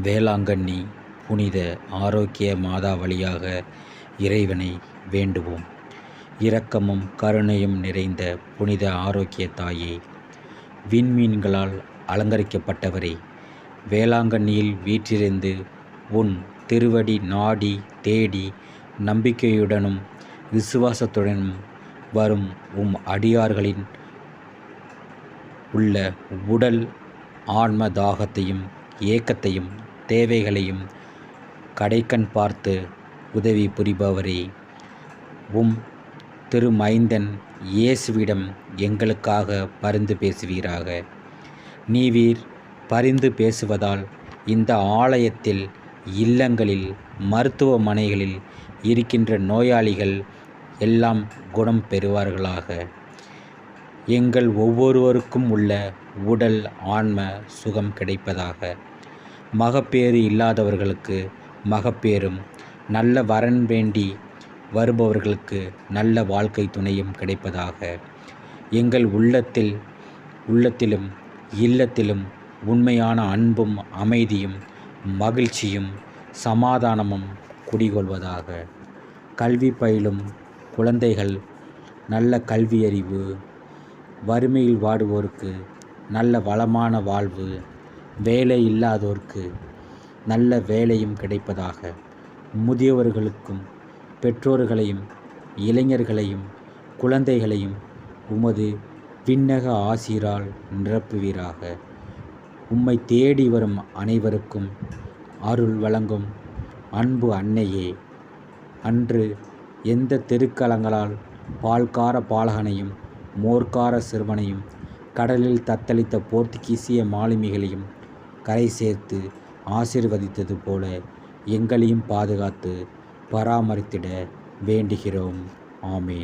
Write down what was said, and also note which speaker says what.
Speaker 1: வேளாங்கண்ணி புனித ஆரோக்கிய மாதா வழியாக இறைவனை வேண்டுவோம். இரக்கமும் கருணையும் நிறைந்த புனித ஆரோக்கிய தாயே, விண்மீன்களால் அலங்கரிக்கப்பட்டவரே, வேளாங்கண்ணியில் வீற்றிருந்து உன் திருவடி நாடி தேடி நம்பிக்கையுடனும் விசுவாசத்துடனும் வரும் உம் அடியார்களின் உள்ள உடல் ஆன்ம தாகத்தையும் ஏக்கத்தையும் தேவைகளையும் கடைக்கண் பார்த்து உதவி புரிபவரே, உம் திருமைந்தன் இயேசுவிடம் எங்களுக்காக பரிந்து பேசுவீராக. நீவீர் பரிந்து பேசுவதால் இந்த ஆலயத்தில், இல்லங்களில், மருத்துவமனைகளில் இருக்கின்ற நோயாளிகள் எல்லாம் குணம் பெறுவார்களாக. எங்கள் ஒவ்வொருவருக்கும் உள்ள உடல் ஆன்ம சுகம் கிடைப்பதாக. மகப்பேறு இல்லாதவர்களுக்கு மகப்பேறும், நல்ல வரன் வேண்டி வருபவர்களுக்கு நல்ல வாழ்க்கை துணையும் கிடைப்பதாக. எங்கள் உள்ளத்திலும் இல்லத்திலும் உண்மையான அன்பும் அமைதியும் மகிழ்ச்சியும் சமாதானமும் குடிகொள்வதாக. கல்வி பயிலும் குழந்தைகள் நல்ல கல்வியறிவு, வறுமையில் வாடுவோருக்கு நல்ல வளமான வாழ்வு, வேலை இல்லாதோருக்கு நல்ல வேலையும் கிடைப்பதாக. முதியவர்களுக்கும் பெற்றோர்களையும் இளைஞர்களையும் குழந்தைகளையும் உமது விண்ணக ஆசீரால் நிரப்புவீராக. உம்மை தேடி வரும் அனைவருக்கும் அருள் வழங்கும் அன்பு அன்னையே, அன்று எந்த திருக்கலங்களால் பால்கார பாலகனையும் மோர்க்கார சிறுவனையும் கடலில் தத்தளித்த போர்த்துகீசிய மாலுமிகளையும் கரை சேர்த்து ஆசீர்வதித்தது போல எங்களையும் பாதுகாத்து பராமரித்திட வேண்டுகிறோம். ஆமேன்.